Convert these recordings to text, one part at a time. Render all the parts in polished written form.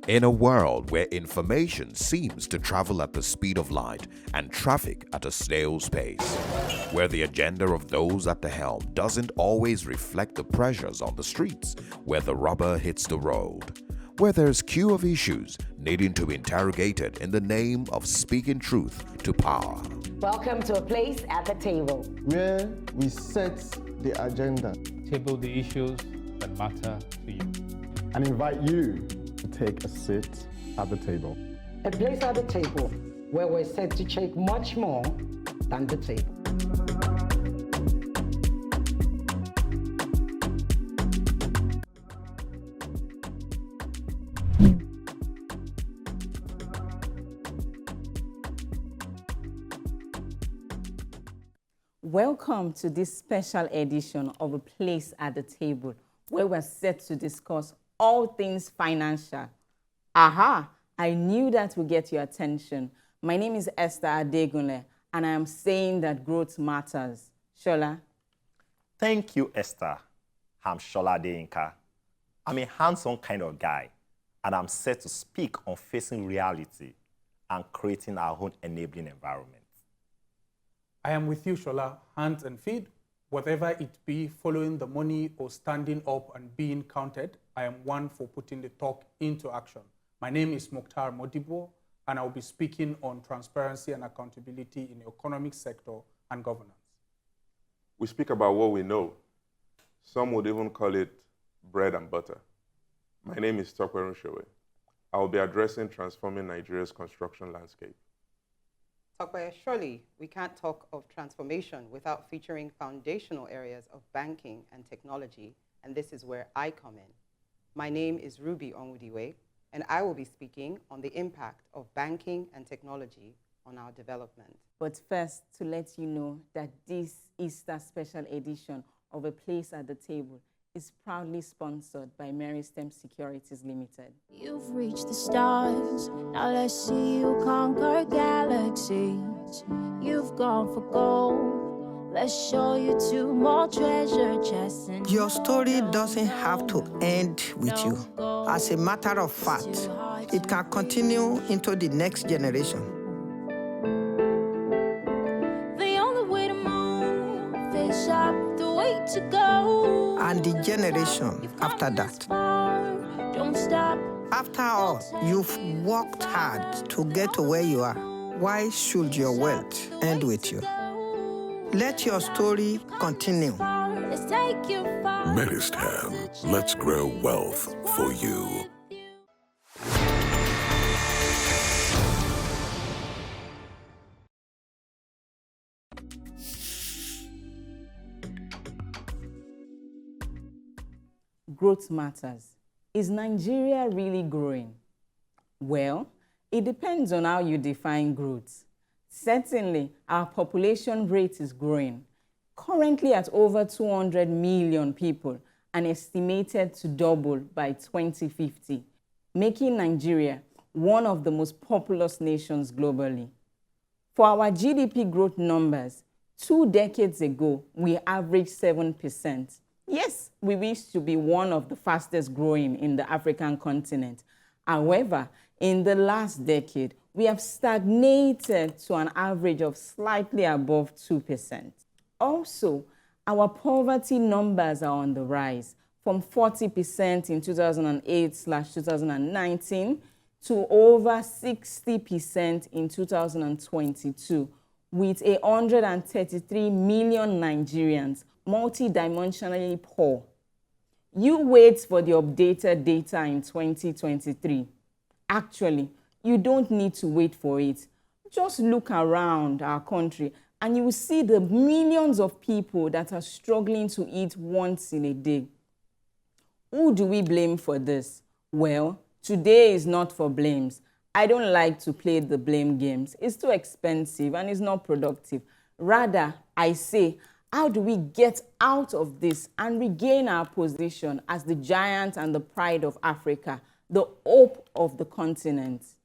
In a world where information seems to travel at the speed of light and traffic at a snail's pace, where the agenda of those at the helm doesn't always reflect the pressures on the streets, where the rubber hits the road, where there's queue of issues needing to be interrogated in the name of speaking truth to power. Welcome to a place at the table, where we set the agenda table the issues that matter to you, and invite you to take a seat at the table. a place at the table where we're set to shake much more than the table. Welcome to this special edition of A Place at the Table, where we're set to discuss all things financial. Aha! I knew that would get your attention. My name is Esther Adegunle, and I am saying that growth matters. Shola? Thank you, Esther. I'm Shola Adeyinka. I'm a hands-on kind of guy, and I'm set to speak on facing reality and creating our own enabling environment. I am with you, Shola, hands and feet, whatever it be, following the money or standing up and being counted. I am one for putting the talk into action. My name is Mukhtar Modibo, and I'll be speaking on transparency and accountability in the economic sector and governance. We speak about what we know. Some would even call it bread and butter. My name is Tope Runshowe. I will be addressing transforming Nigeria's construction landscape. Surely we can't talk of transformation without featuring foundational areas of banking and technology, and this is where I come in. My name is Ruby Onwudiwe, and I will be speaking on the impact of banking and technology on our development. But first, to let you know that this Easter special edition of A Place at the Table is proudly sponsored by Meristem Securities Limited. You've reached the stars, now let's see you conquer galaxies. You've gone for gold, let's show you two more treasure chests. Your story doesn't have to end with you. As a matter of fact, it can continue into the next generation. The only way to move is up, the way to go. And the generation after that. Don't stop. After all, you've worked hard to get to where you are. Why should your wealth end with you? Let your story continue. Let's take you far. Meristem, let's grow wealth for you. Growth matters. Is Nigeria really growing? Well, it depends on how you define growth. Certainly, our population rate is growing, currently at over 200 million people and estimated to double by 2050, making Nigeria one of the most populous nations globally. For our GDP growth numbers, 2 decades ago, we averaged 7%. Yes, we wish to be one of the fastest growing in the African continent. However, in the last decade, we have stagnated to an average of slightly above 2%. Also, our poverty numbers are on the rise, from 40% in 2008/2019 to over 60% in 2022, with 133 million Nigerians multidimensionally poor. You wait for the updated data in 2023. Actually, you don't need to wait for it. Just look around our country and you will see the millions of people that are struggling to eat once in a day. Who do we blame for this? Well, today is not for blames. I don't like to play the blame games. It's too expensive and it's not productive. Rather, I say, how do we get out of this and regain our position as the giant and the pride of Africa, the hope of the continent?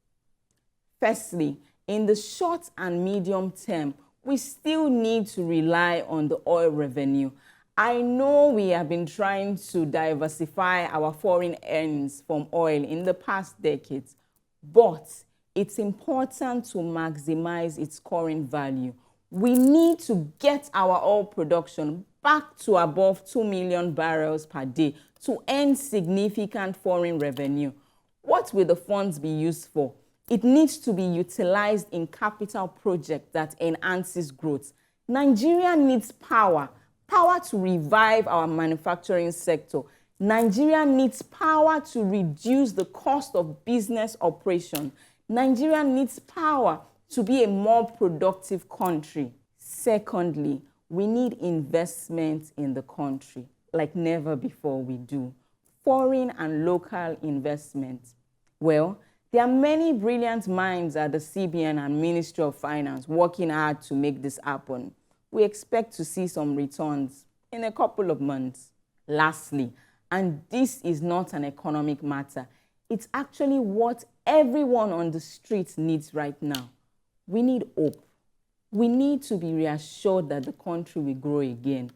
Firstly, in the short and medium term, we still need to rely on the oil revenue I know we have been trying to diversify our foreign earnings from oil in the past decades, but it's important to maximize its current value. We need to get our oil production back to above 2 million barrels per day to earn significant foreign revenue. What will the funds be used for? It needs to be utilized in capital projects that enhances growth. Nigeria needs power to revive our manufacturing sector. Nigeria needs power to reduce the cost of business operation. Nigeria needs power to be a more productive country. Secondly, we need investment in the country like never before we do. Foreign and local investment. Well, there are many brilliant minds at the CBN and Ministry of Finance working hard to make this happen. We expect to see some returns in a couple of months. Lastly, and this is not an economic matter, it's actually what everyone on the streets needs right now. We need hope. We need to be reassured that the country will grow again.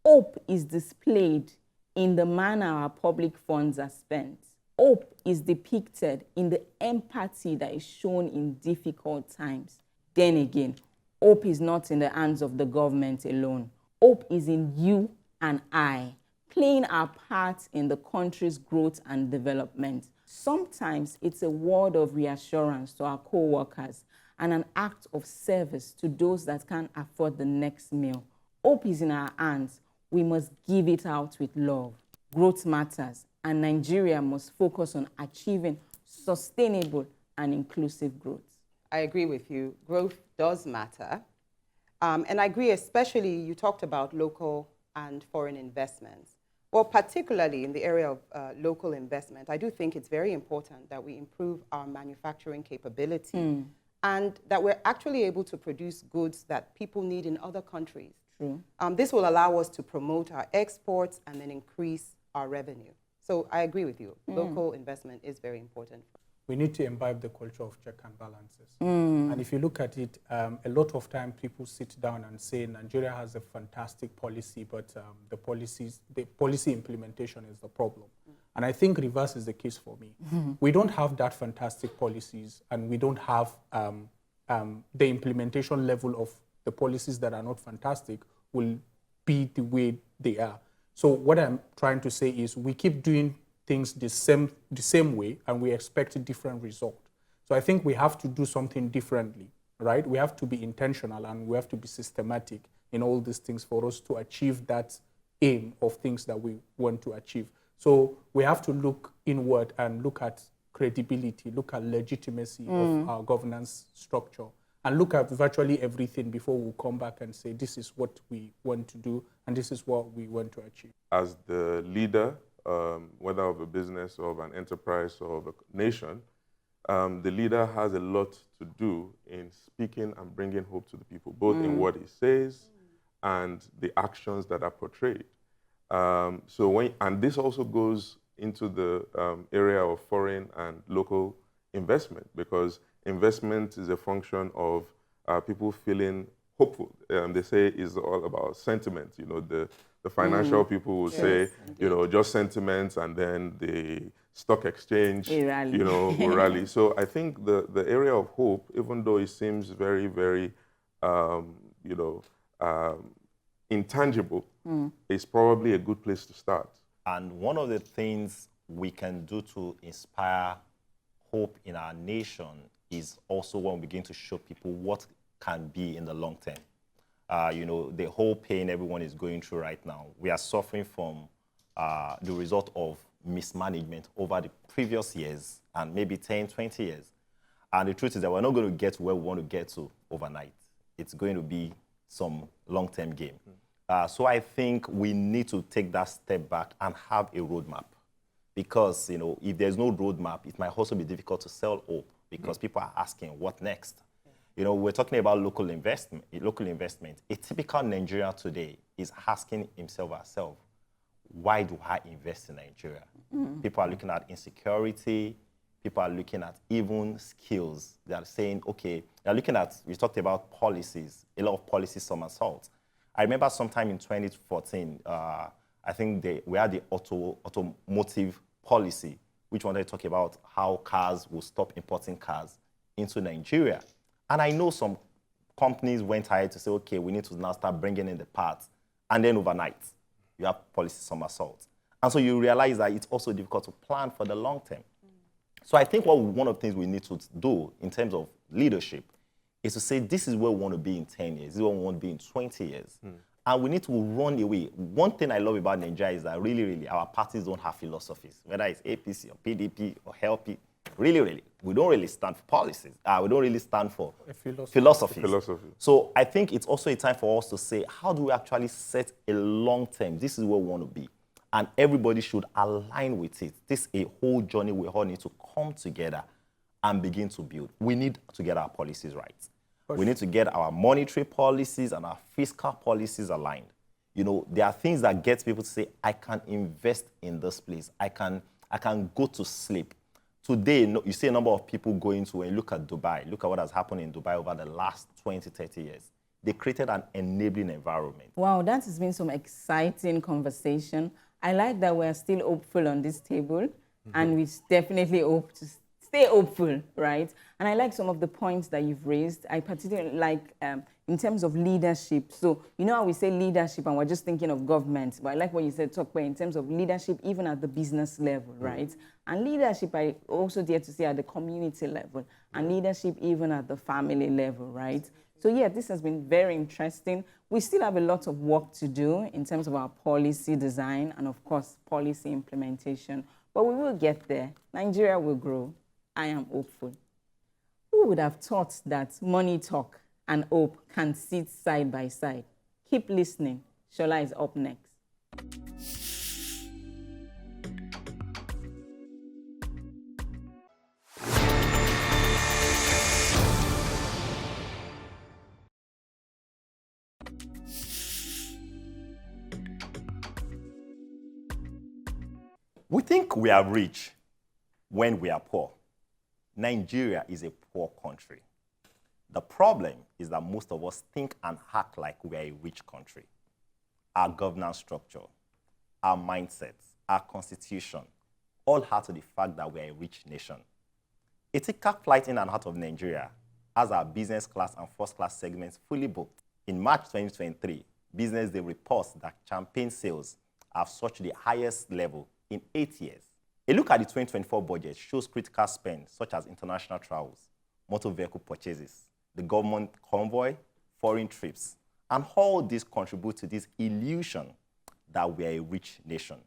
Hope is displayed in the manner our public funds are spent. Hope is depicted in the empathy that is shown in difficult times. Then again, hope is not in the hands of the government alone. Hope is in you and I, playing our part in the country's growth and development. Sometimes it's a word of reassurance to our co-workers and an act of service to those that can't afford the next meal. Hope is in our hands. We must give it out with love. Growth matters, and Nigeria must focus on achieving sustainable and inclusive growth. I agree with you. Growth does matter. And I agree, especially you talked about local and foreign investments. Well, particularly in the area of local investment, I do think it's very important that we improve our manufacturing capability and that we're actually able to produce goods that people need in other countries. True. This will allow us to promote our exports and then increase our revenue. So I agree with you. Local investment is very important. We need to imbibe the culture of check and balances. And if you look at it, a lot of time people sit down and say Nigeria has a fantastic policy, but the policy implementation is the problem. And I think reverse is the case for me. We don't have that fantastic policies, and we don't have the implementation level of the policies that are not fantastic will be the way they are. So what I'm trying to say is we keep doing things the same way and we expect a different result. So I think we have to do something differently, right? We have to be intentional and we have to be systematic in all these things for us to achieve that aim of things that we want to achieve. So we have to look inward and look at credibility, look at legitimacy of our governance structure, and look at virtually everything before we come back and say, this is what we want to do, and this is what we want to achieve. As the leader, whether of a business or of an enterprise or of a nation, the leader has a lot to do in speaking and bringing hope to the people, both in what he says and the actions that are portrayed. And this also goes into the area of foreign and local investment, because investment is a function of people feeling hopeful. They say it's all about sentiment. You know, the financial people will say, you know, just sentiments, and then the stock exchange, you know, will rally. So I think the area of hope, even though it seems very, very, you know, intangible, is probably a good place to start. And one of the things we can do to inspire hope in our nation is also when we begin to show people what can be in the long term. You know, the whole pain everyone is going through right now, we are suffering from the result of mismanagement over the previous years and maybe 10, 20 years. And the truth is that we're not going to get to where we want to get to overnight. It's going to be some long-term game. So I think we need to take that step back and have a roadmap. Because, you know, if there's no roadmap, it might also be difficult to sell hope, because people are asking, what next? You know, we're talking about local investment. A typical Nigerian today is asking himself or herself, why do I invest in Nigeria? People are looking at insecurity. People are looking at even skills. They are saying, okay, they're looking at, we talked about policies, a lot of policy somersaults. I remember sometime in 2014, I think we had the automotive policy, which wanted to talk about how cars will stop importing cars into Nigeria. And I know some companies went ahead to say, okay, we need to now start bringing in the parts. And then overnight, you have policy somersault. And so you realize that it's also difficult to plan for the long term. So I think one of the things we need to do in terms of leadership is to say, this is where we want to be in 10 years, this is where we want to be in 20 years. And we need to run away. One thing I love about Nigeria is that really, our parties don't have philosophies, whether it's APC or PDP or HLP. Really, we don't really stand for policies. We don't really stand for philosophies. So I think it's also a time for us to say, how do we actually set a long term? This is where we want to be. And everybody should align with it. This is a whole journey we all need to come together and begin to build. We need to get our policies right. We need to get our monetary policies and our fiscal policies aligned. You know, there are things that get people to say, I can invest in this place. I can go to sleep. Today, you see a number of people going to, when you look at Dubai, look at what has happened in Dubai over the last 20, 30 years. They created an enabling environment. Wow, that has been some exciting conversation. I like that we're still hopeful on this table, and we definitely hope to stay hopeful, right? And I like some of the points that you've raised. I particularly like in terms of leadership. So, you know how we say leadership and we're just thinking of government, but I like what you said, Tokwe, in terms of leadership, even at the business level, right? And leadership, I also dare to say at the community level, and leadership even at the family level, right? So yeah, this has been very interesting. We still have a lot of work to do in terms of our policy design and of course, policy implementation, but we will get there. Nigeria will grow. I am hopeful. Who would have thought that money talk and hope can sit side by side? Keep listening. Shola is up next. We think we are rich when we are poor. Nigeria is a poor country. The problem is that most of us think and act like we are a rich country. Our governance structure, our mindsets, our constitution, all add to the fact that we are a rich nation. Ethical flight in and out of Nigeria has our business class and first class segments fully booked. In March 2023, Business Day reports that champagne sales have touched the highest level in 8 years. A look at the 2024 budget shows critical spend such as international travels, motor vehicle purchases, the government convoy, foreign trips, and all these contribute to this illusion that we are a rich nation.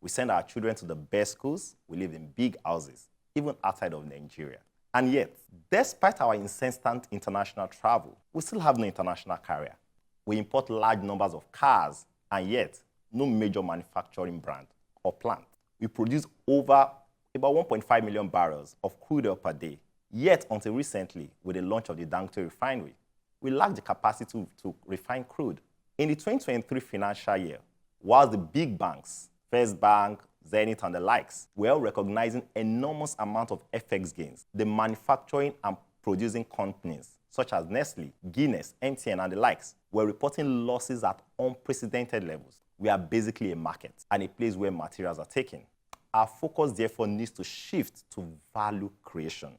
We send our children to the best schools, we live in big houses, even outside of Nigeria. And yet, despite our incessant international travel, we still have no international carrier. We import large numbers of cars, and yet, no major manufacturing brand or plant. We produce over about 1.5 million barrels of crude oil per day. Yet, until recently, with the launch of the Dangote refinery, we lack the capacity to refine crude. In the 2023 financial year, while the big banks, First Bank, Zenith, and the likes, were recognizing enormous amount of FX gains, the manufacturing and producing companies, such as Nestle, Guinness, MTN, and the likes, were reporting losses at unprecedented levels. We are basically a market and a place where materials are taken. Our focus, therefore, needs to shift to value creation.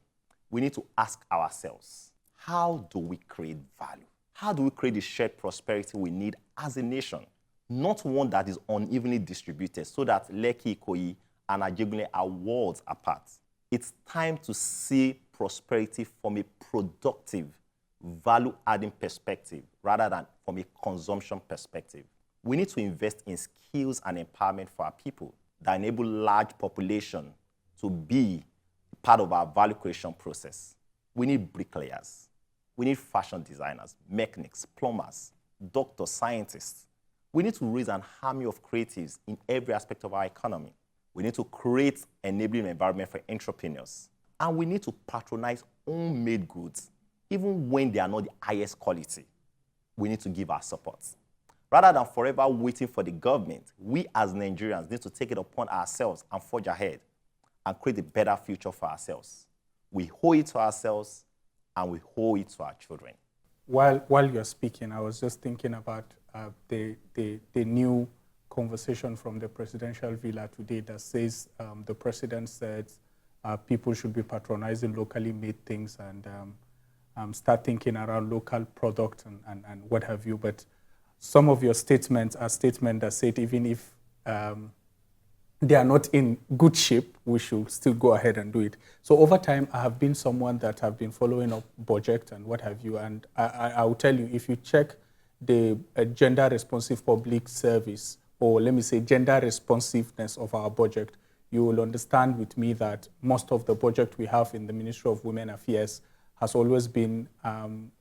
We need to ask ourselves, how do we create value? How do we create the shared prosperity we need as a nation? Not one that is unevenly distributed so that Lekki, Ikoyi, and Ajegunle are worlds apart. It's time to see prosperity from a productive, value-adding perspective rather than from a consumption perspective. We need to invest in skills and empowerment for our people that enable large population to be part of our value creation process. We need bricklayers. We need fashion designers, mechanics, plumbers, doctors, scientists. We need to raise an army of creatives in every aspect of our economy. We need to create an enabling environment for entrepreneurs. And we need to patronize homemade goods, even when they are not the highest quality. We need to give our support. Rather than forever waiting for the government, we as Nigerians need to take it upon ourselves and forge ahead and create a better future for ourselves. We owe it to ourselves and we owe it to our children. While you're speaking, I was just thinking about the new conversation from the presidential villa today that says the president said people should be patronizing locally made things and start thinking around local product and what have you. But some of your statements are statements that said even if they are not in good shape, we should still go ahead and do it. So over time, I have been someone that have been following up budget and what have you. And I will tell you, if you check the gender responsive public service, or let me say gender responsiveness of our budget, you will understand with me that most of the budget we have in the Ministry of Women Affairs has always been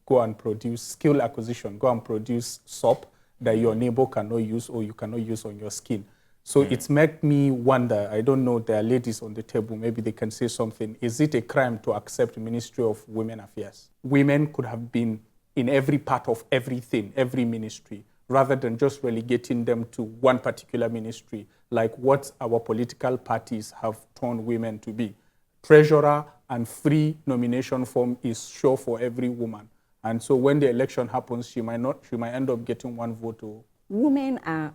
go and produce skill acquisition, go and produce soap that your neighbor cannot use or you cannot use on your skin. So it's made me wonder, I don't know, there are ladies on the table, maybe they can say something. Is it a crime to accept Ministry of Women Affairs? Women could have been in every part of everything, every ministry, rather than just relegating them to one particular ministry, like what our political parties have turned women to be. Treasurer and free nomination form is sure for every woman. And so when the election happens, she might end up getting one vote. Women are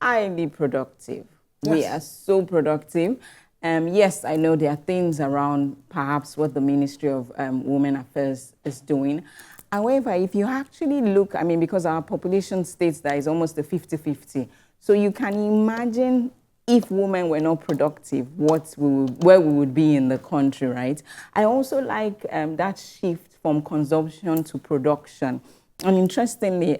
highly productive. Yes. We are so productive. Yes, I know there are things around perhaps what the Ministry of Women Affairs is doing. However, if you actually look, I mean, because our population states that is almost a 50-50, so you can imagine if women were not productive, where we would be in the country, right? I also like that shift from consumption to production. And interestingly,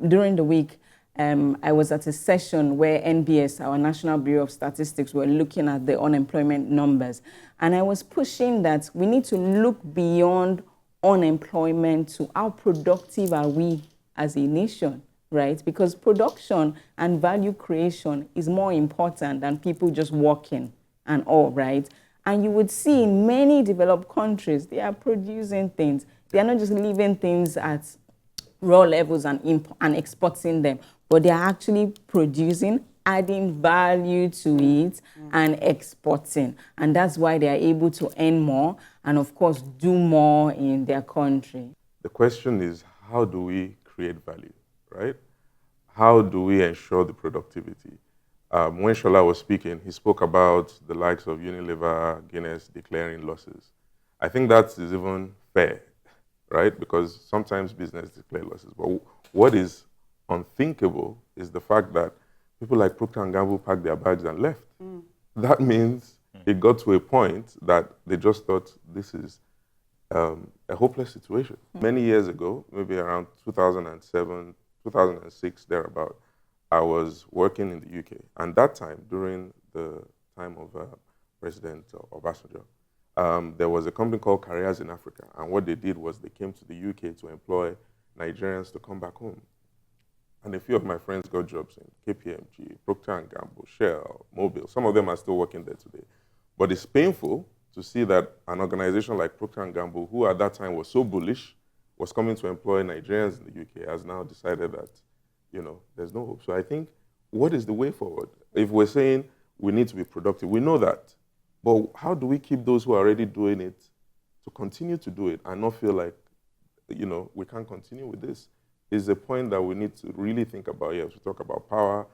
during the week, I was at a session where NBS, our National Bureau of Statistics, were looking at the unemployment numbers. And I was pushing that we need to look beyond unemployment to how productive are we as a nation, right? Because production and value creation is more important than people just working and all, right? And you would see in many developed countries, they are producing things. They are not just leaving things at raw levels and exporting them, but they are actually producing, adding value to it and exporting. And that's why they are able to earn more and, of course, do more in their country. The question is, how do we create value, right? How do we ensure the productivity? When Shola was speaking, he spoke about the likes of Unilever, Guinness declaring losses. I think that is even fair, right? Because sometimes business declare losses. But what is unthinkable is the fact that people like Procter & Gamble packed their bags and left. That means it got to a point that they just thought this is a hopeless situation. Many years ago, maybe around 2007, 2006, thereabout, I was working in the UK. And that time, during the time of President Obasanjo, there was a company called Careers in Africa. And what they did was they came to the UK to employ Nigerians to come back home. And a few of my friends got jobs in KPMG, Procter & Gamble, Shell, Mobil. Some of them are still working there today. But it's painful to see that an organization like Procter & Gamble, who at that time was so bullish, was coming to employ Nigerians in the UK, has now decided that, you know, there's no hope. So I think, what is the way forward? If we're saying we need to be productive, we know that. But how do we keep those who are already doing it to continue to do it and not feel like, you know, we can't continue with this? Is a point that we need to really think about. Yes, we talk about power,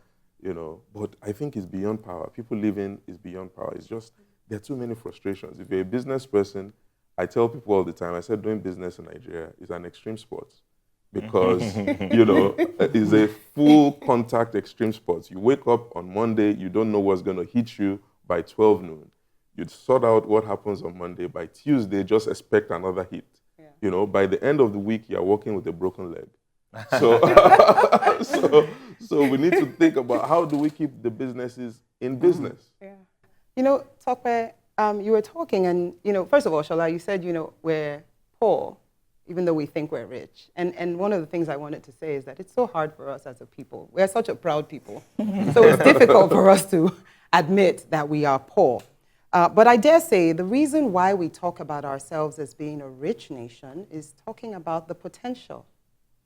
you know, but I think it's beyond power. People living is beyond power. It's just, there are too many frustrations. If you're a business person, I tell people all the time, I said doing business in Nigeria is an extreme sport because, you know, it's a full contact extreme sport. You wake up on Monday, you don't know what's going to hit you by 12 noon. You'd sort out what happens on Monday. By Tuesday, just expect another hit. Yeah. You know, by the end of the week, you're walking with a broken leg. So, so we need to think about how do we keep the businesses in business. Yeah. You know, Tokwe, you were talking and, you know, first of all, Shola, you said, you know, we're poor, even though we think we're rich. And one of the things I wanted to say is that it's so hard for us as a people. We're such a proud people. So it's difficult for us to admit that we are poor. But I dare say the reason why we talk about ourselves as being a rich nation is talking about the potential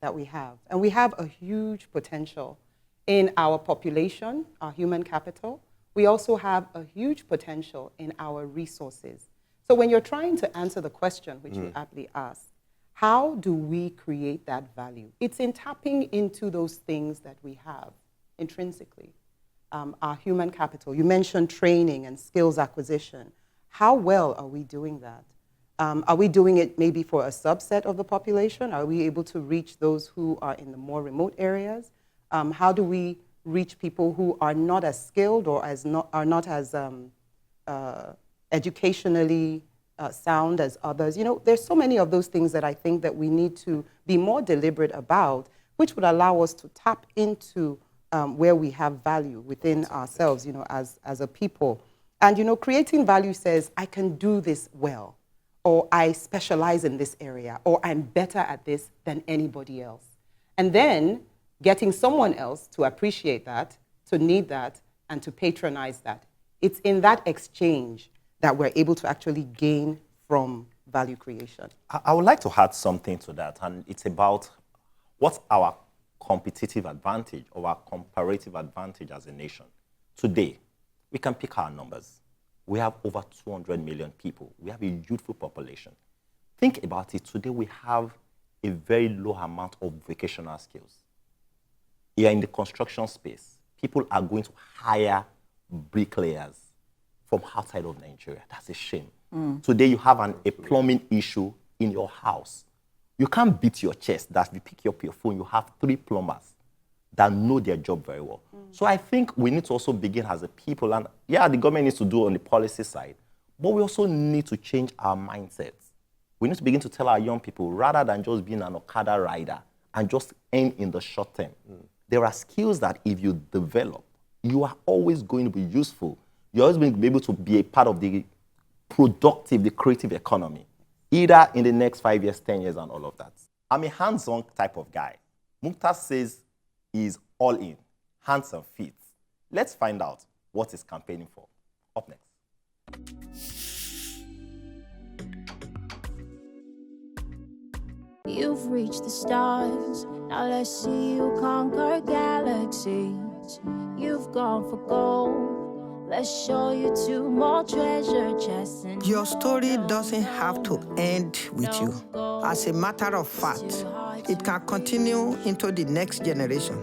that we have. And we have a huge potential in our population, our human capital. We also have a huge potential in our resources. So when you're trying to answer the question, which you aptly asked, How do we create that value? It's in tapping into those things that we have intrinsically. Our human capital. You mentioned training and skills acquisition. How well are we doing that? Are we doing it maybe for a subset of the population? Are we able to reach those who are in the more remote areas? How do we reach people who are not as skilled or are not as educationally sound as others? You know, there's so many of those things that I think that we need to be more deliberate about, which would allow us to tap into where we have value within ourselves, you know, as a people. And, you know, creating value says, I can do this well, or I specialize in this area, or I'm better at this than anybody else. And then getting someone else to appreciate that, to need that, and to patronize that. It's in that exchange that we're able to actually gain from value creation. I would like to add something to that, and it's about what's our competitive advantage or our comparative advantage as a nation. Today, we can pick our numbers. We have over 200 million people. We have a youthful population. Think about it. Today, we have a very low amount of vocational skills. Here in the construction space, people are going to hire bricklayers from outside of Nigeria. That's a shame. Today, you have a plumbing issue in your house. You can't beat your chest that if you pick up your phone, you have 3 plumbers that know their job very well. So I think we need to also begin as a people, and yeah, the government needs to do on the policy side, but we also need to change our mindsets. We need to begin to tell our young people, rather than just being an Okada rider and just earn in the short term, there are skills that if you develop, you are always going to be useful. You're always going to be able to be a part of the productive, the creative economy, either in the next 5 years, 10 years, and all of that. I'm a hands-on type of guy. Mukhtar says he's all in, hands and feet. Let's find out what he's campaigning for. Up next. You've reached the stars, now let's see you conquer galaxies. You've gone for gold, let's show you 2 more treasure chests. Your story doesn't have to end with you. As a matter of fact, it can continue into the next generation.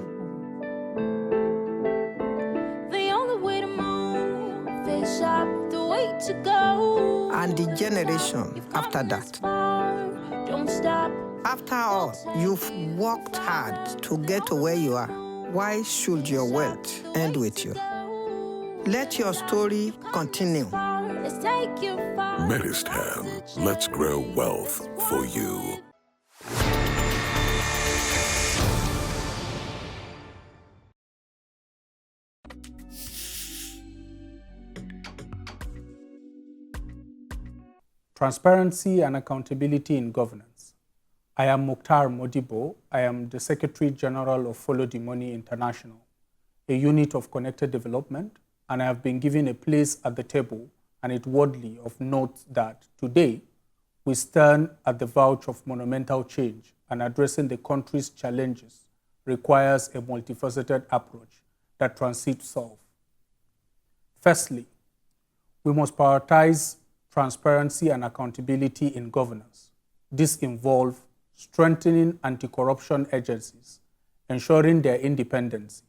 The only way to move is up, the way to go. And the generation after that. Don't stop. After all, you've worked hard to get to where you are. Why should your wealth end with you? Let your story continue. Let's take you far. Medistan, let's grow wealth for you. Transparency and accountability in governance. I am Mukhtar Modibo. I am the Secretary General of Follow the Money International, a unit of connected development, and I have been given a place at the table, and it worthy of note that today we stand at the verge of monumental change, and addressing the country's challenges requires a multifaceted approach that transcends self. Firstly, we must prioritize transparency and accountability in governance. This involves strengthening anti-corruption agencies, ensuring their independence,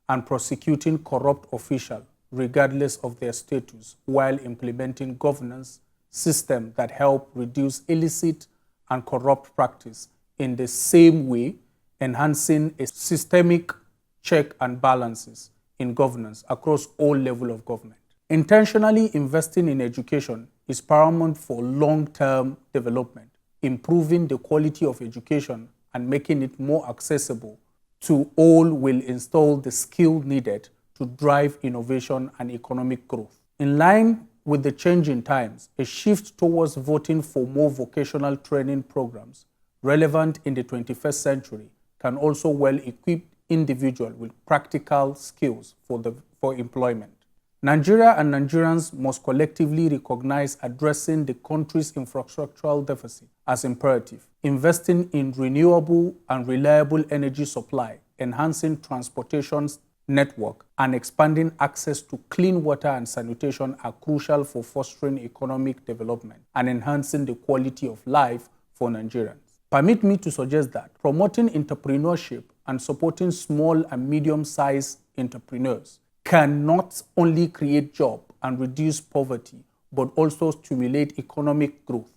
and prosecuting corrupt officials regardless of their status, while implementing governance systems that help reduce illicit and corrupt practice in the same way, enhancing a systemic check and balances in governance across all levels of government. Intentionally investing in education is paramount for long-term development. Improving the quality of education and making it more accessible to all will install the skill needed to drive innovation and economic growth. In line with the changing times, a shift towards voting for more vocational training programs relevant in the 21st century can also well equip individuals with practical skills for employment. Nigeria and Nigerians must collectively recognize addressing the country's infrastructural deficit as imperative, investing in renewable and reliable energy supply, enhancing transportation network, and expanding access to clean water and sanitation are crucial for fostering economic development and enhancing the quality of life for Nigerians. Permit me to suggest that promoting entrepreneurship and supporting small and medium-sized entrepreneurs can not only create jobs and reduce poverty, but also stimulate economic growth.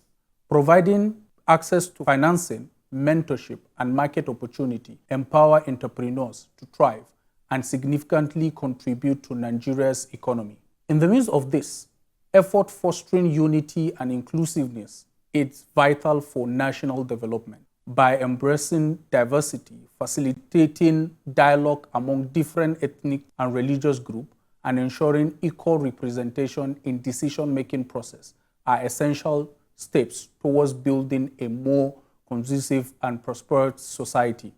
Providing access to financing, mentorship, and market opportunity empower entrepreneurs to thrive and significantly contribute to Nigeria's economy. In the midst of this, effort fostering unity and inclusiveness is vital for national development. By embracing diversity, facilitating dialogue among different ethnic and religious groups, and ensuring equal representation in decision-making process are essential steps towards building a more conducive and prosperous society,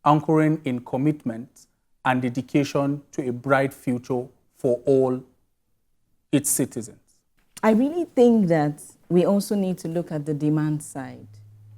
anchoring in commitment and dedication to a bright future for all its citizens. I really think that we also need to look at the demand side,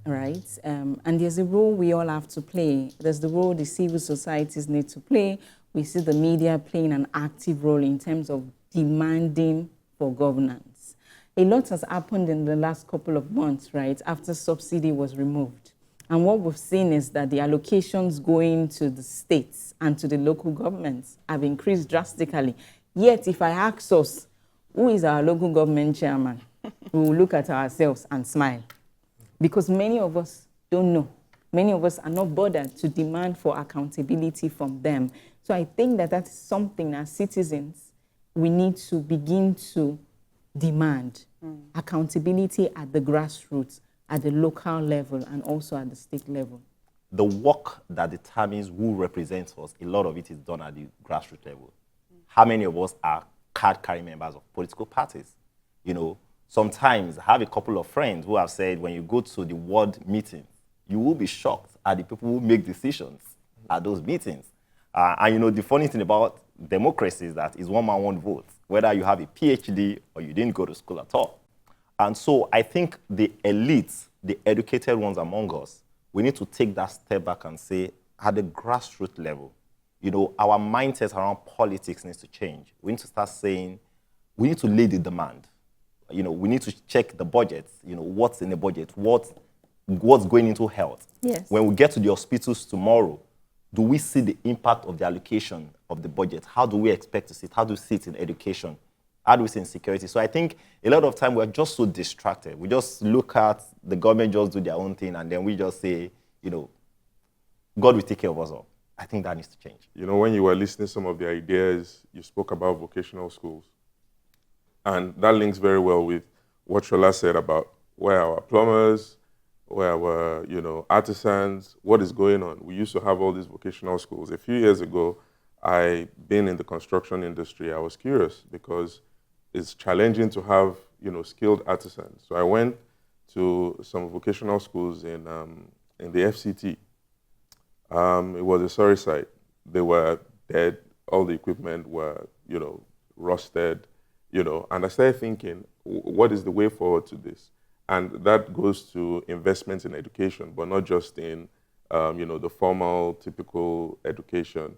right? And there's a role we all have to play. There's the role the civil societies need to play. We see the media playing an active role in terms of demanding for governance. A lot has happened in the last couple of months, right, after subsidy was removed. And what we've seen is that the allocations going to the states and to the local governments have increased drastically. Yet, if I ask us, who is our local government chairman? We will look at ourselves and smile. Because many of us don't know. Many of us are not bothered to demand for accountability from them. So I think that that's something as citizens we need to begin to demand. Accountability at the grassroots, at the local level, and also at the state level. The work that determines who represents us, a lot of it is done at the grassroots level. How many of us are card-carrying members of political parties? You know, sometimes I have a couple of friends who have said when you go to the ward meeting, you will be shocked at the people who make decisions at those meetings. And you know, the funny thing about democracy is that it's one man, one vote, whether you have a PhD or you didn't go to school at all. And so I think the elites, the educated ones among us, we need to take that step back and say, at the grassroots level, you know, our mindset around politics needs to change. We need to start saying, we need to lay the demand. You know, we need to check the budget, you know, what's in the budget, what's going into health. Yes. When we get to the hospitals tomorrow, do we see the impact of the allocation of the budget? How do we expect to see it? How do we see it in education? How do we see it in security? So I think a lot of time we're just so distracted. We just look at the government just do their own thing and then we just say, you know, God will take care of us all. I think that needs to change. You know, when you were listening to some of the ideas, you spoke about vocational schools. And that links very well with what Shola said about where our plumbers, where our, you know, artisans, what is going on. We used to have all these vocational schools. A few years ago, I been in the construction industry. I was curious because it's challenging to have, you know, skilled artisans. So I went to some vocational schools in the FCT. It was a sorry sight. They were dead. All the equipment were, you know, rusted, you know. And I started thinking, what is the way forward to this? And that goes to investments in education, but not just in, you know, the formal, typical education.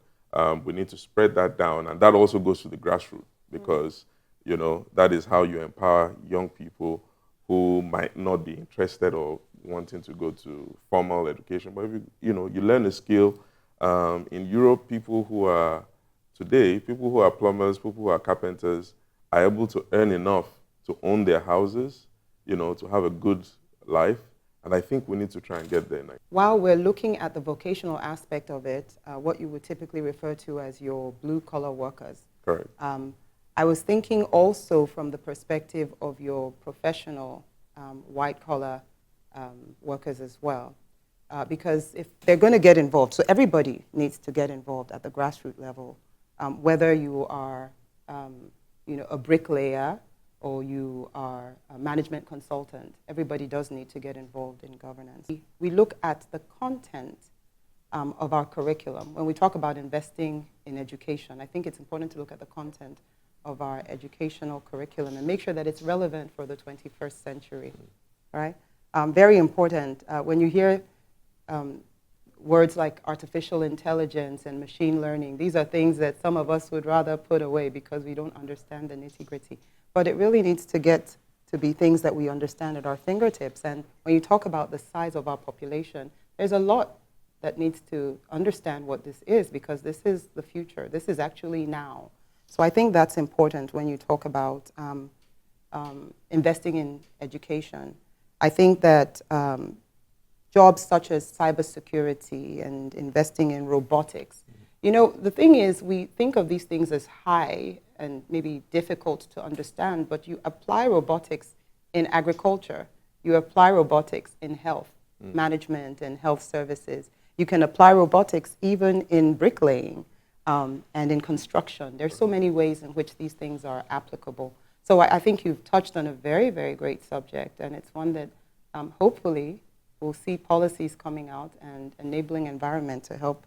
We need to spread that down, and that also goes to the grassroots because, you know, that is how you empower young people who might not be interested or wanting to go to formal education. But if you know, you learn a skill. In Europe, people who are plumbers, people who are carpenters, are able to earn enough to own their houses, you know, to have a good life. And I think we need to try and get there. While we're looking at the vocational aspect of it, what you would typically refer to as your blue-collar workers. Correct. I was thinking also from the perspective of your professional white-collar workers as well. Because if they're going to get involved, so everybody needs to get involved at the grassroots level, whether you are you know, a bricklayer or you are a management consultant, everybody does need to get involved in governance. We look at the content of our curriculum. When we talk about investing in education, I think it's important to look at the content of our educational curriculum and make sure that it's relevant for the 21st century, right? Very important. When you hear words like artificial intelligence and machine learning, these are things that some of us would rather put away because we don't understand the nitty-gritty. But it really needs to get to be things that we understand at our fingertips. And when you talk about the size of our population, there's a lot that needs to understand what this is, because this is the future. This is actually now. So I think that's important when you talk about investing in education. I think that jobs such as cybersecurity and investing in robotics, you know, the thing is, we think of these things as high and maybe difficult to understand, but you apply robotics in agriculture, you apply robotics in health management and health services. You can apply robotics even in bricklaying and in construction. There's so many ways in which these things are applicable. So I think you've touched on a very, very great subject, and it's one that hopefully we'll see policies coming out and enabling environment to help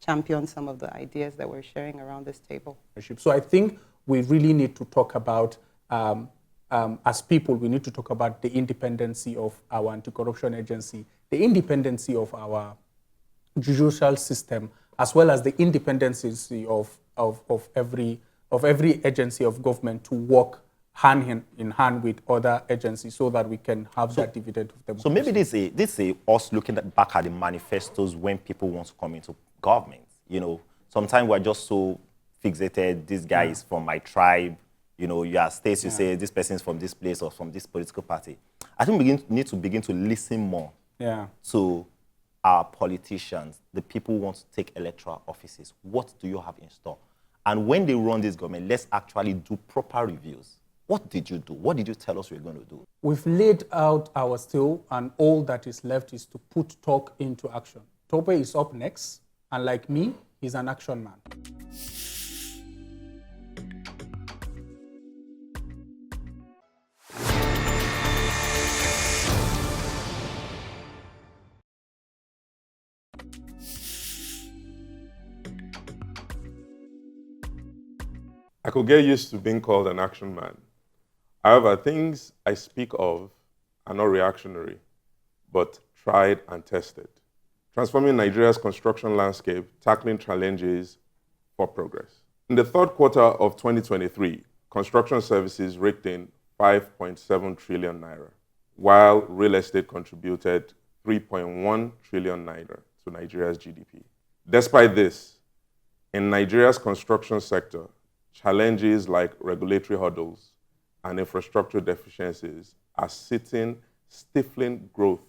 champion some of the ideas that we're sharing around this table. So I think we really need to talk about, as people, we need to talk about the independency of our anti-corruption agency, the independency of our judicial system, as well as the independency of every agency of government to work hand in hand with other agencies so that we can have that dividend of democracy. So maybe this is us looking back at the manifestos when people want to come into government. You know, sometimes we're just so fixated, this guy is from my tribe, you know, you are states, you say this person is from this place or from this political party. I think we need to begin to listen more to our politicians, the people who want to take electoral offices. What do you have in store? And when they run this government, let's actually do proper reviews. What did you do? What did you tell us you were going to do? We've laid out our still, and all that is left is to put talk into action. Tope is up next, and like me, he's an action man. I could get used to being called an action man. However, things I speak of are not reactionary, but tried and tested. Transforming Nigeria's construction landscape, tackling challenges for progress. In the third quarter of 2023, construction services raked in 5.7 trillion naira, while real estate contributed 3.1 trillion naira to Nigeria's GDP. Despite this, in Nigeria's construction sector, challenges like regulatory hurdles and infrastructure deficiencies are stifling growth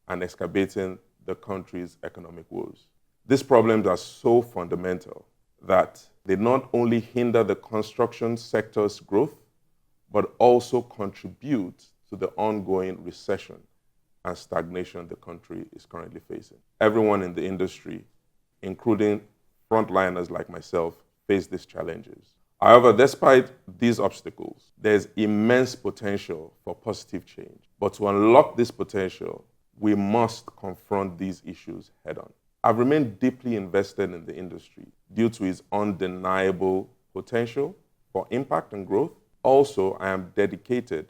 and exacerbating the country's economic woes. These problems are so fundamental that they not only hinder the construction sector's growth, but also contribute to the ongoing recession and stagnation the country is currently facing. Everyone in the industry, including frontliners like myself, face these challenges. However, despite these obstacles, there's immense potential for positive change. But to unlock this potential, we must confront these issues head-on. I've remained deeply invested in the industry due to its undeniable potential for impact and growth. Also, I am dedicated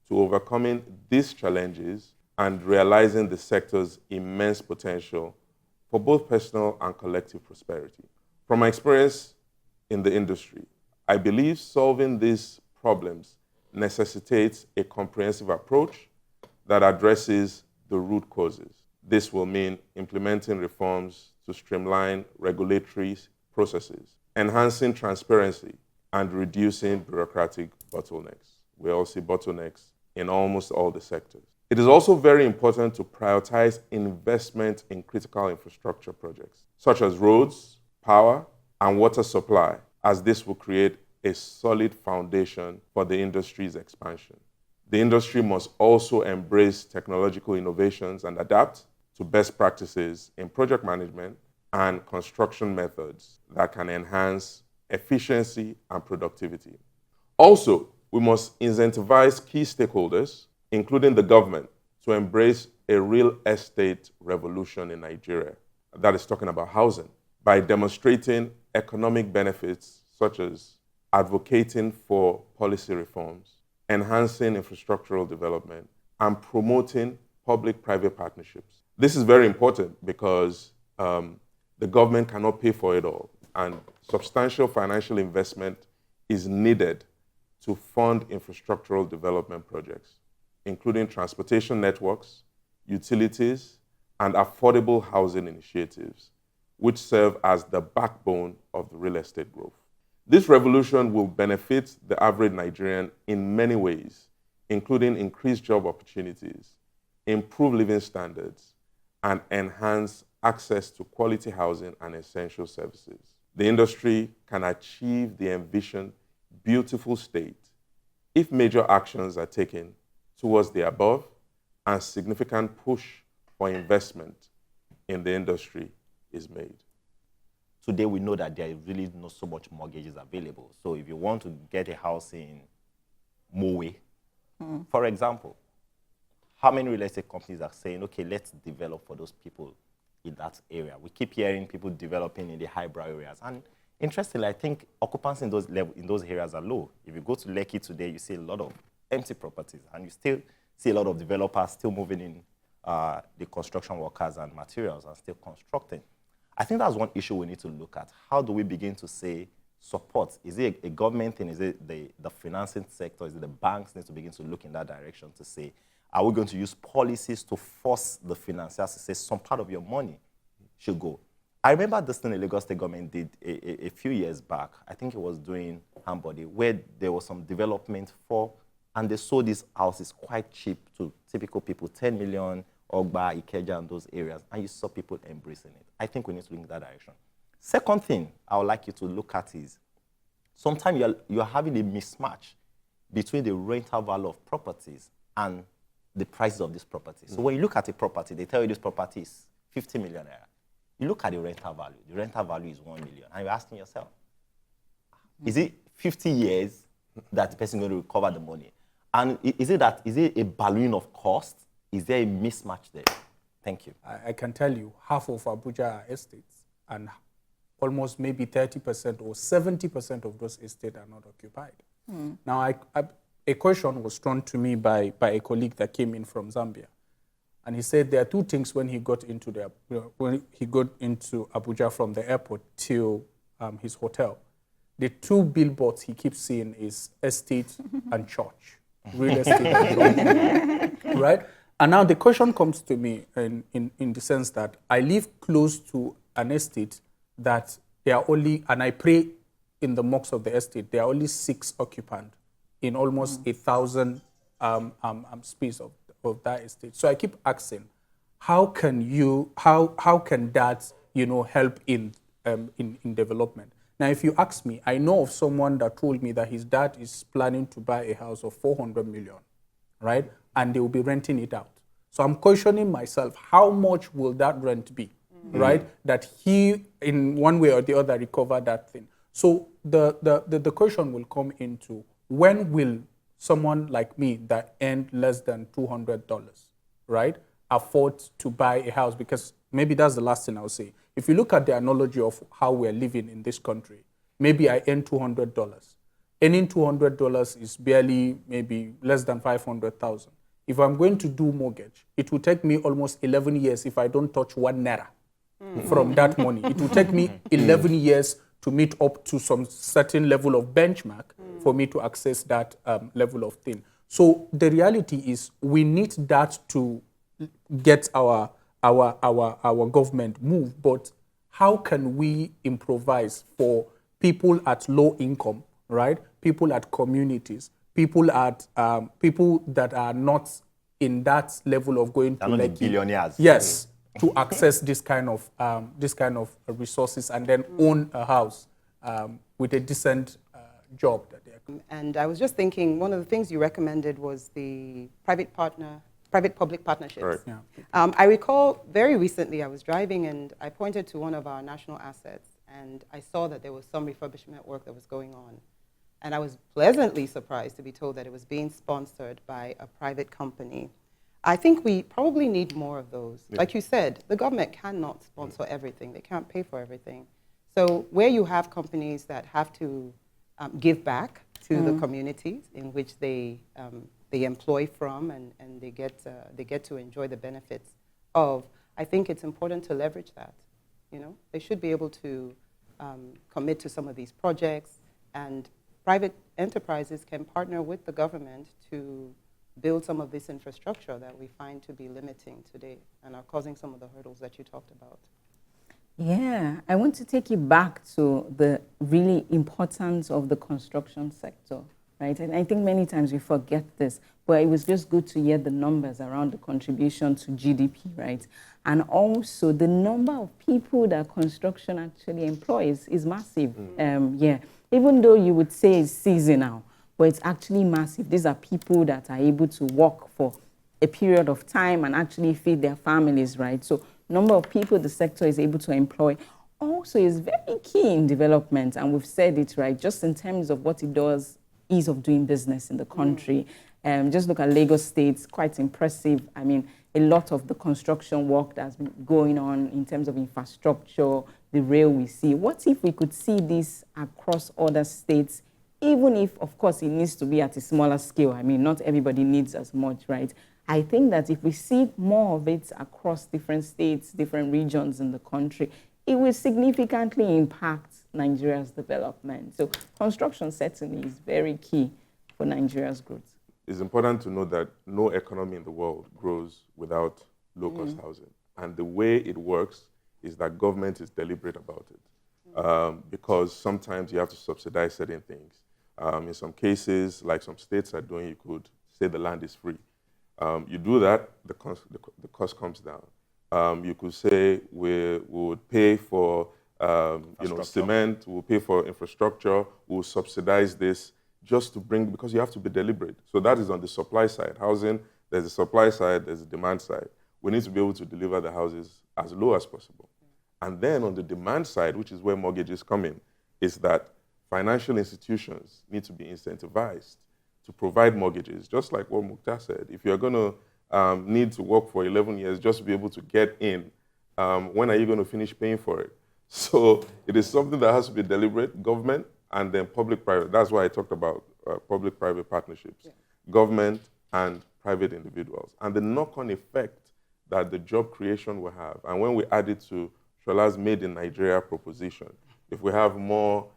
to overcoming these challenges and realizing the sector's immense potential for both personal and collective prosperity. From my experience in the industry, I believe solving these problems necessitates a comprehensive approach that addresses the root causes. This will mean implementing reforms to streamline regulatory processes, enhancing transparency, and reducing bureaucratic bottlenecks. We all see bottlenecks in almost all the sectors. It is also very important to prioritize investment in critical infrastructure projects, such as roads, power, and water supply, as this will create a solid foundation for the industry's expansion. The industry must also embrace technological innovations and adapt to best practices in project management and construction methods that can enhance efficiency and productivity. Also, we must incentivize key stakeholders, including the government, to embrace a real estate revolution in Nigeria. That is talking about housing, by demonstrating economic benefits such as advocating for policy reforms, enhancing infrastructural development, and promoting public-private partnerships. This is very important because the government cannot pay for it all, and substantial financial investment is needed to fund infrastructural development projects. including transportation networks, utilities, and affordable housing initiatives, which serve as the backbone of the real estate growth. This revolution will benefit the average Nigerian in many ways, including increased job opportunities, improved living standards, and enhanced access to quality housing and essential services. The industry can achieve the envisioned beautiful state if major actions are taken towards the above and significant push for investment in the industry is made. Today, we know that there is really not so much mortgages available. So if you want to get a house in Mowe, for example, how many real estate companies are saying, okay, let's develop for those people in that area? We keep hearing people developing in the highbrow areas. And interestingly, I think occupancy in those areas are low. If you go to Lekki today, you see a lot of empty properties, and you still see a lot of developers still moving in the construction workers and materials and still constructing. I think that's one issue we need to look at. How do we begin to say support? Is it a government thing? Is it the financing sector? Is it the banks need to begin to look in that direction to say, are we going to use policies to force the financiers to say some part of your money should go? I remember this thing the Lagos State government did a few years back. I think it was during Hambody, where there was some development for, and they sold these houses quite cheap to typical people, 10 million, Ogba, Ikeja, and those areas, and you saw people embracing it. I think we need to look in that direction. Second thing I would like you to look at is sometimes you're having a mismatch between the rental value of properties and the prices of this property. So when you look at a property, they tell you this property is 50 million naira. You look at the rental value. The rental value is 1 million. And you're asking yourself, is it 50 years that the person is going to recover the money? And is it a balloon of cost? Is there a mismatch there? Thank you. I can tell you half of Abuja are estates, and almost maybe 30% or 70% of those estates are not occupied. Now, a question was thrown to me by a colleague that came in from Zambia. And he said there are two things when he got into Abuja from the airport to his hotel. The two billboards he keeps seeing is estate and church, real estate and church, right? And now the question comes to me in the sense that I live close to an estate that there are only, and I pray in the mosque of the estate, there are only 6 occupants in almost 1,000 space of that estate. So I keep asking, how can that help in development? Now, if you ask me, I know of someone that told me that his dad is planning to buy a house of 400 million, right? And they will be renting it out. So I'm questioning myself, how much will that rent be, right? That he, in one way or the other, recover that thing. So the question will come into, when will someone like me that earned less than $200, right, afford to buy a house? Because maybe that's the last thing I'll say. If you look at the analogy of how we're living in this country, maybe I earn $200. Earning $200 is barely maybe less than 500,000. If I'm going to do mortgage, it will take me almost 11 years if I don't touch 1 naira from that money. It will take me 11 years to meet up to some certain level of benchmark for me to access that level of thing. So the reality is we need that to get our government move, but how can we improvise for people at low income, right? People at communities, people that are not in that level of going to like billionaires. Yes, to access this kind of resources and then own a house with a decent job that they're. And I was just thinking, one of the things you recommended was the private-public partnerships. Right. Yeah. I recall very recently I was driving and I pointed to one of our national assets and I saw that there was some refurbishment work that was going on. And I was pleasantly surprised to be told that it was being sponsored by a private company. I think we probably need more of those. Yeah. Like you said, the government cannot sponsor everything. They can't pay for everything. So where you have companies that have to give back to the communities in which they employ from and they get to enjoy the benefits of, I think it's important to leverage that. They should be able to commit to some of these projects, and private enterprises can partner with the government to build some of this infrastructure that we find to be limiting today and are causing some of the hurdles that you talked about? Yeah, I want to take you back to the really importance of the construction sector, right? And I think many times we forget this, but it was just good to hear the numbers around the contribution to GDP, right? And also the number of people that construction actually employs is massive. Yeah, even though you would say it's seasonal, but it's actually massive. These are people that are able to work for a period of time and actually feed their families, right? So number of people the sector is able to employ also is very key in development. And we've said it, right, just in terms of what it does, ease of doing business in the country. Just look at Lagos State, quite impressive. I mean, a lot of the construction work that's been going on in terms of infrastructure, the rail we see. What if we could see this across other states, even if, of course, it needs to be at a smaller scale? I mean, not everybody needs as much, right? I think that if we see more of it across different states, different regions in the country, it will significantly impact Nigeria's development. So construction certainly is very key for Nigeria's growth. It's important to know that no economy in the world grows without low-cost housing. And the way it works is that government is deliberate about it. Because sometimes you have to subsidize certain things. In some cases, like some states are doing, you could say the land is free. You do that, the cost comes down. You could say we would pay for cement, we'll pay for infrastructure, we'll subsidize this just to bring, because you have to be deliberate. So that is on the supply side. Housing, there's a supply side, there's a demand side. We need to be able to deliver the houses as low as possible. And then on the demand side, which is where mortgages come in, is that financial institutions need to be incentivized to provide mortgages, just like what Mukhtar said. If you're going to need to work for 11 years just to be able to get in, when are you going to finish paying for it? So it is something that has to be deliberate, government, and then public-private. That's why I talked about public-private partnerships, government and private individuals, and the knock-on effect that the job creation will have. And when we add it to Shola's Made in Nigeria proposition, if we have more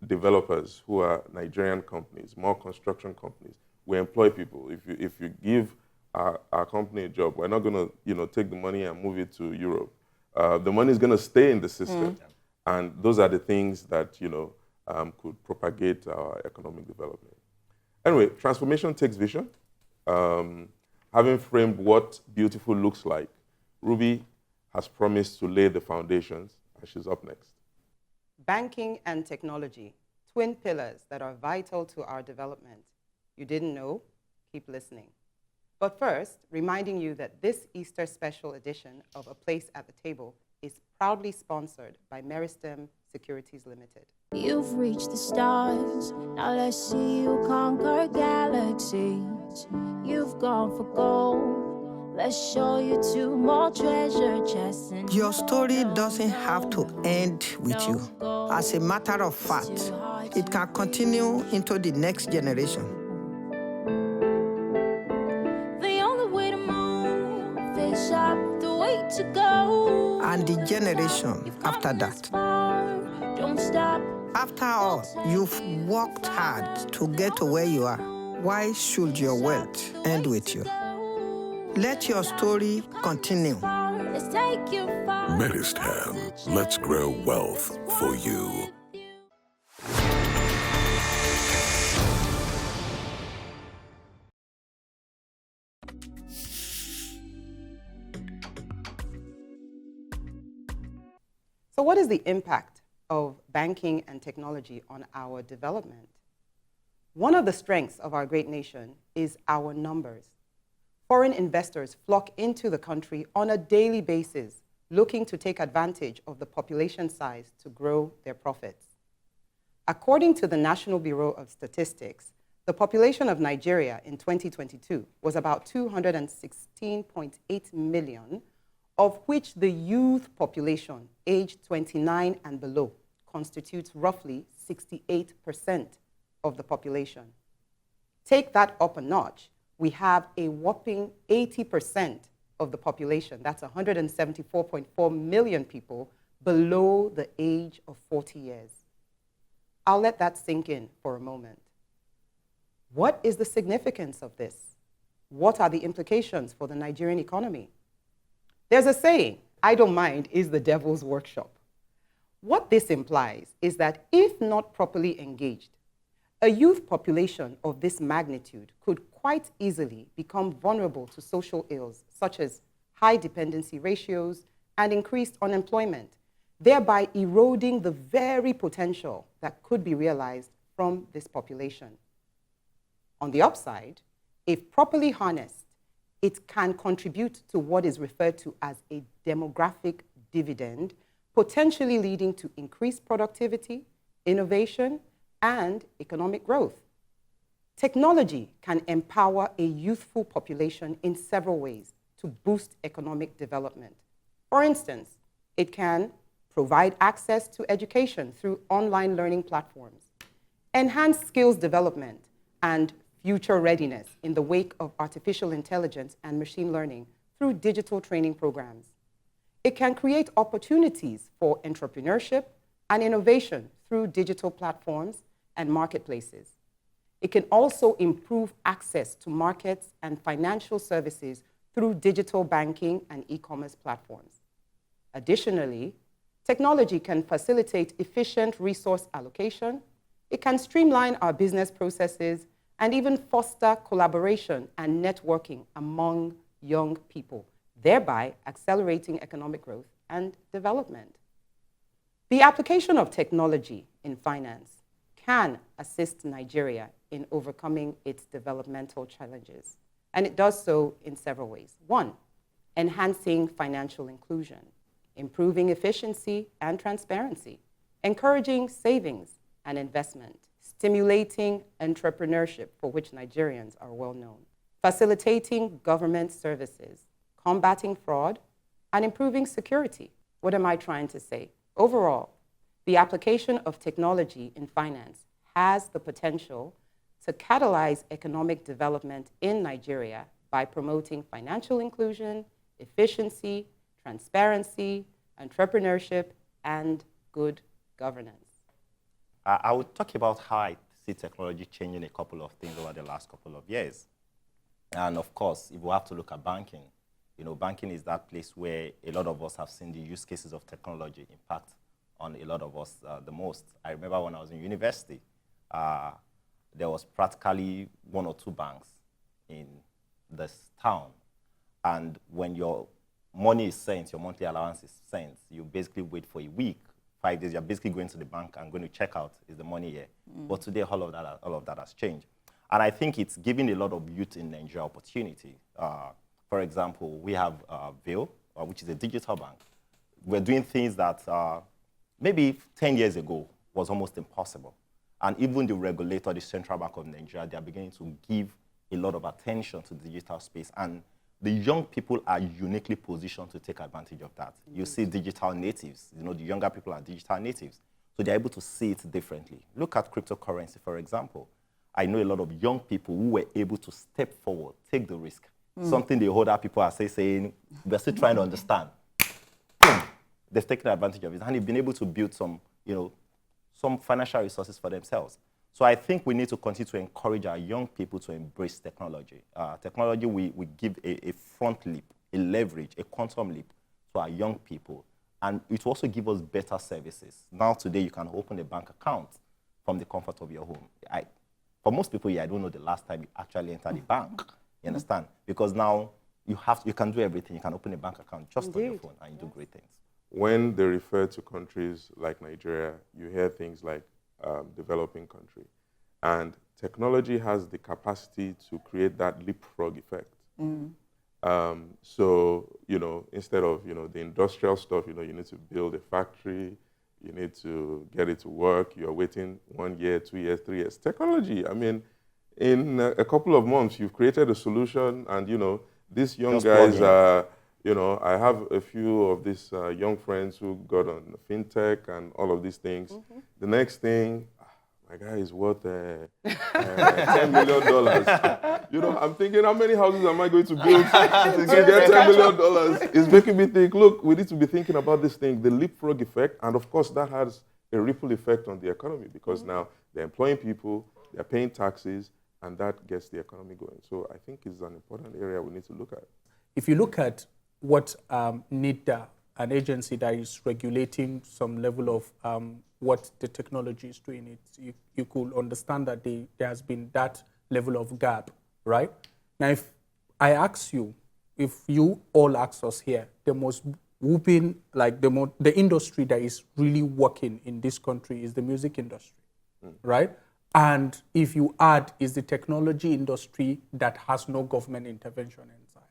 developers who are Nigerian companies, more construction companies, we employ people. If you give our company a job, we're not going to take the money and move it to Europe. The money is going to stay in the system, and those are the things that could propagate our economic development. Anyway, transformation takes vision. Having framed what beautiful looks like, Ruby has promised to lay the foundations, and she's up next. Banking and technology, twin pillars that are vital to our development. You didn't know? Keep listening. But first, reminding you that this Easter special edition of A Place at the Table is proudly sponsored by Meristem Securities Limited. You've reached the stars, now let's see you conquer galaxies. You've gone for gold, let's show you two more treasure chests. Your story doesn't have to end with you. As a matter of fact, it can continue into the next generation. The only way to move, fish up the way to go. And the generation after that. Don't stop. After all, you've worked hard to get to where you are. Why should your wealth end with you? Let your story continue. Let's take you far. Meristem, let's grow wealth for you. So what is the impact of banking and technology on our development? One of the strengths of our great nation is our numbers. Foreign investors flock into the country on a daily basis, looking to take advantage of the population size to grow their profits. According to the National Bureau of Statistics, the population of Nigeria in 2022 was about 216.8 million, of which the youth population, aged 29 and below, constitutes roughly 68% of the population. Take that up a notch, we have a whopping 80% of the population, that's 174.4 million people, below the age of 40 years. I'll let that sink in for a moment. What is the significance of this? what are the implications for the Nigerian economy? There's a saying, idle mind is the devil's workshop. What this implies is that if not properly engaged, a youth population of this magnitude could quite easily become vulnerable to social ills such as high dependency ratios and increased unemployment, thereby eroding the very potential that could be realized from this population. On the upside, if properly harnessed, it can contribute to what is referred to as a demographic dividend, potentially leading to increased productivity, innovation, and economic growth. Technology can empower a youthful population in several ways to boost economic development. For instance, it can provide access to education through online learning platforms, enhance skills development and future readiness in the wake of artificial intelligence and machine learning through digital training programs. It can create opportunities for entrepreneurship and innovation through digital platforms and marketplaces. It can also improve access to markets and financial services through digital banking and e-commerce platforms. Additionally, technology can facilitate efficient resource allocation. It can streamline our business processes and even foster collaboration and networking among young people, thereby accelerating economic growth and development. The application of technology in finance can assist Nigeria in overcoming its developmental challenges, and it does so in several ways. One, enhancing financial inclusion, improving efficiency and transparency, encouraging savings and investment, stimulating entrepreneurship, for which Nigerians are well known, facilitating government services, combating fraud, and improving security. What am I trying to say? Overall, the application of technology in finance has the potential to catalyze economic development in Nigeria by promoting financial inclusion, efficiency, transparency, entrepreneurship, and good governance. I would talk about how I see technology changing a couple of things over the last couple of years. And of course, if we have to look at banking, banking is that place where a lot of us have seen the use cases of technology impact on a lot of us the most. I remember when I was in university, there was practically 1 or 2 banks in this town. And when your money is sent, your monthly allowance is sent, you basically wait for a week, 5 days, you're basically going to the bank and going to check out, is the money here? But today, all of that has changed. And I think it's giving a lot of youth in Nigeria opportunity. For example, we have Veil, which is a digital bank. We're doing things that maybe 10 years ago was almost impossible. And even the regulator, the Central Bank of Nigeria, they are beginning to give a lot of attention to the digital space. And the young people are uniquely positioned to take advantage of that. You see digital natives, the younger people are digital natives. So they're able to see it differently. Look at cryptocurrency, for example. I know a lot of young people who were able to step forward, take the risk. Something the older people are saying, we're still trying to understand. Boom. They've taken advantage of it. And they've been able to build some financial resources for themselves. So I think we need to continue to encourage our young people to embrace technology. Technology, we give a front leap, a leverage, a quantum leap to our young people. And it will also give us better services. Now today, you can open a bank account from the comfort of your home. For most people here, I don't know the last time you actually entered the bank. You understand? Because now you can do everything. You can open a bank account just on your phone and do great things. When they refer to countries like Nigeria, you hear things like developing country. And technology has the capacity to create that leapfrog effect. So, instead of, the industrial stuff, you need to build a factory, you need to get it to work, you're waiting 1 year, 2 years, 3 years. Technology, in a couple of months, you've created a solution and, these young guys are, I have a few of these young friends who got on fintech and all of these things. The next thing, my guy is worth $10 million. I'm thinking, how many houses am I going to build to get $10 million? It's making me think, look, we need to be thinking about this thing, the leapfrog effect. And of course, that has a ripple effect on the economy because now they're employing people, they're paying taxes, and that gets the economy going. So I think it's an important area we need to look at. If you look at what NIDA, an agency that is regulating some level of what the technology is doing, you could understand that there has been that level of gap, right? Now, if I ask you, if you all ask us here, the most whooping, like the industry that is really working in this country is the music industry, right? And if you add, is the technology industry that has no government intervention inside.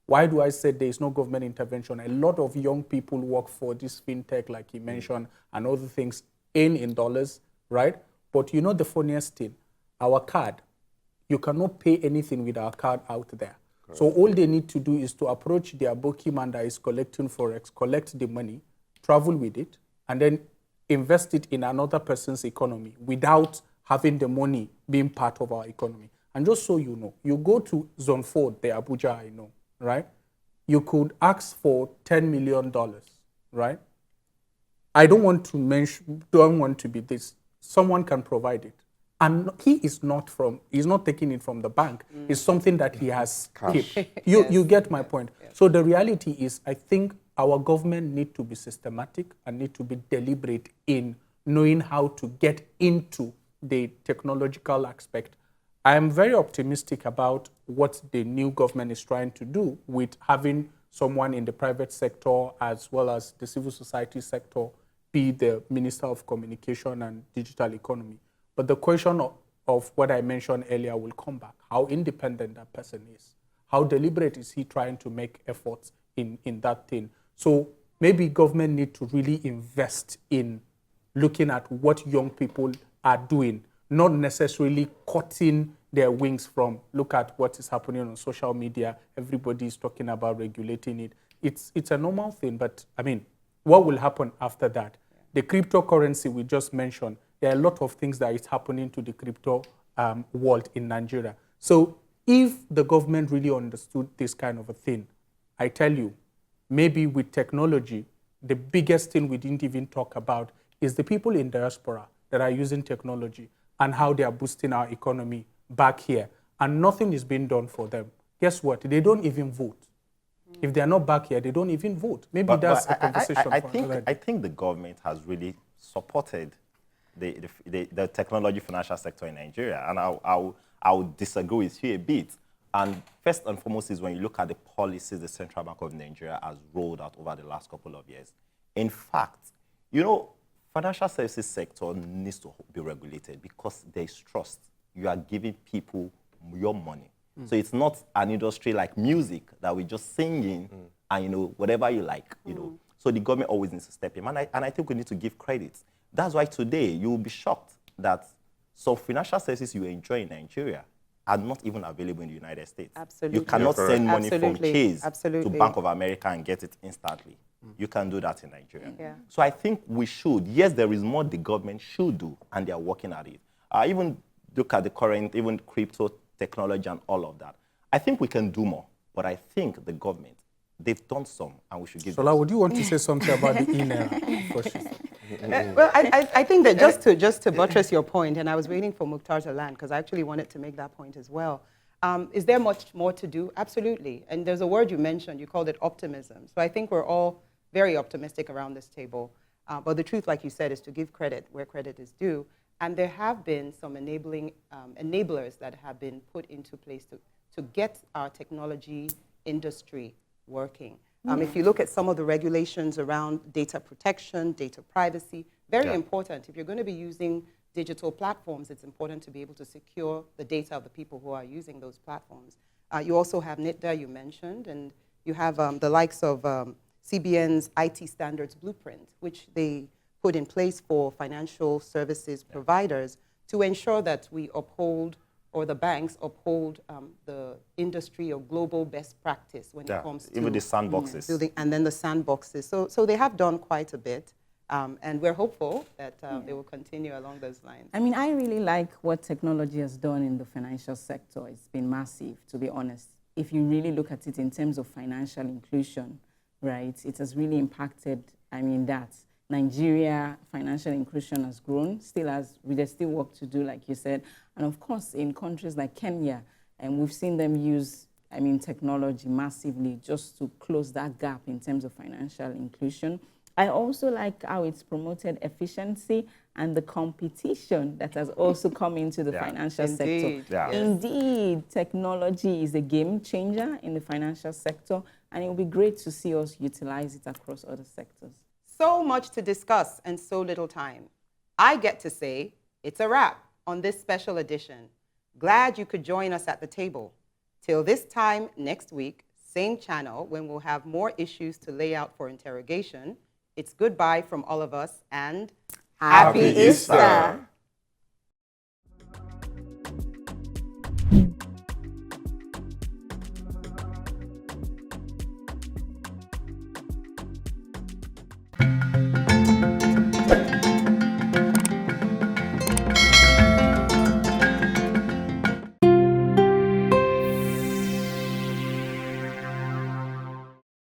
Why do I say there is no government intervention? A lot of young people work for this fintech, like he mentioned, and other things in dollars, right? But you know the funniest thing, our card, you cannot pay anything with our card out there. Correct. So all they need to do is to approach their bookkeeper that is collecting Forex, collect the money, travel with it, and then invest it in another person's economy without having the money being part of our economy. And just so you know, you go to Zone 4, the Abuja, I know, right? You could ask for $10 million, right? I don't want to be this. Someone can provide it. And he's not taking it from the bank. It's something that he has kept. You get my point. Yes. So the reality is, I think our government need to be systematic and need to be deliberate in knowing how to get into the technological aspect. I am very optimistic about what the new government is trying to do with having someone in the private sector as well as the civil society sector be the Minister of Communication and Digital Economy. But the question of what I mentioned earlier will come back. How independent that person is. How deliberate is he trying to make efforts in that thing. So maybe government need to really invest in looking at what young people are doing, not necessarily cutting their wings from, look at what is happening on social media. Everybody is talking about regulating it. It's a normal thing, but I mean, what will happen after that? The cryptocurrency we just mentioned, there are a lot of things that is happening to the crypto world in Nigeria. So if the government really understood this kind of a thing, I tell you, maybe with technology, the biggest thing we didn't even talk about is the people in diaspora that are using technology and how they are boosting our economy back here. And nothing is being done for them. Guess what? They don't even vote. If they are not back here, they don't even vote. Maybe that's a conversation for another day. I think the government has really supported the technology financial sector in Nigeria. And I would disagree with you a bit. And first and foremost is when you look at the policies the Central Bank of Nigeria has rolled out over the last couple of years. In fact, you know, financial services sector needs to be regulated because there is trust. You are giving people your money. So it's not an industry like music that we just singing and, you know, whatever you like, you know. So the government always needs to step in. And I think we need to give credit. That's why today you will be shocked that some financial services you enjoy in Nigeria are not even available in the United States. Absolutely. You cannot send money from Chase to Bank of America and get it instantly. You can do that in Nigeria. So I think we should. Yes, there is more the government should do, and they are working at it. Even look at the current, even crypto technology and all of that. I think we can do more, but I think the government, they've done some, and we should give them Shola, would you want to say something about the in-era? Well, I think that just to buttress your point, and I was waiting for Mukhtar to land because I actually wanted to make that point as well. Is there much more to do? Absolutely. And there's a word you mentioned, you called it optimism. So I think we're all very optimistic around this table. But the truth, like you said, is to give credit where credit is due. And there have been some enablers that have been put into place to get our technology industry working. If you look at some of the regulations around data protection, data privacy, very important. If you're going to be using digital platforms, it's important to be able to secure the data of the people who are using those platforms. You also have NIDA, you mentioned, and you have the likes of CBN's IT standards blueprint, which they put in place for financial services providers to ensure that we uphold, or the banks uphold, the industry or global best practice when it comes to even the sandboxes. Building, and then the sandboxes. So they have done quite a bit, and we're hopeful that they will continue along those lines. I mean, I really like what technology has done in the financial sector. It's been massive, to be honest. If you really look at it in terms of financial inclusion, right, it has really impacted, I mean, that. Nigeria financial inclusion has grown, there's still work to do, like you said. And of course, in countries like Kenya, and we've seen them use, technology massively just to close that gap in terms of financial inclusion. I also like how it's promoted efficiency and the competition that has also come into the financial sector. Yeah. Indeed, technology is a game changer in the financial sector, and it will be great to see us utilize it across other sectors. So much to discuss and so little time. I get to say it's a wrap on this special edition. Glad you could join us at the table. Till this time next week, same channel, when we'll have more issues to lay out for interrogation. It's goodbye from all of us and Happy Easter!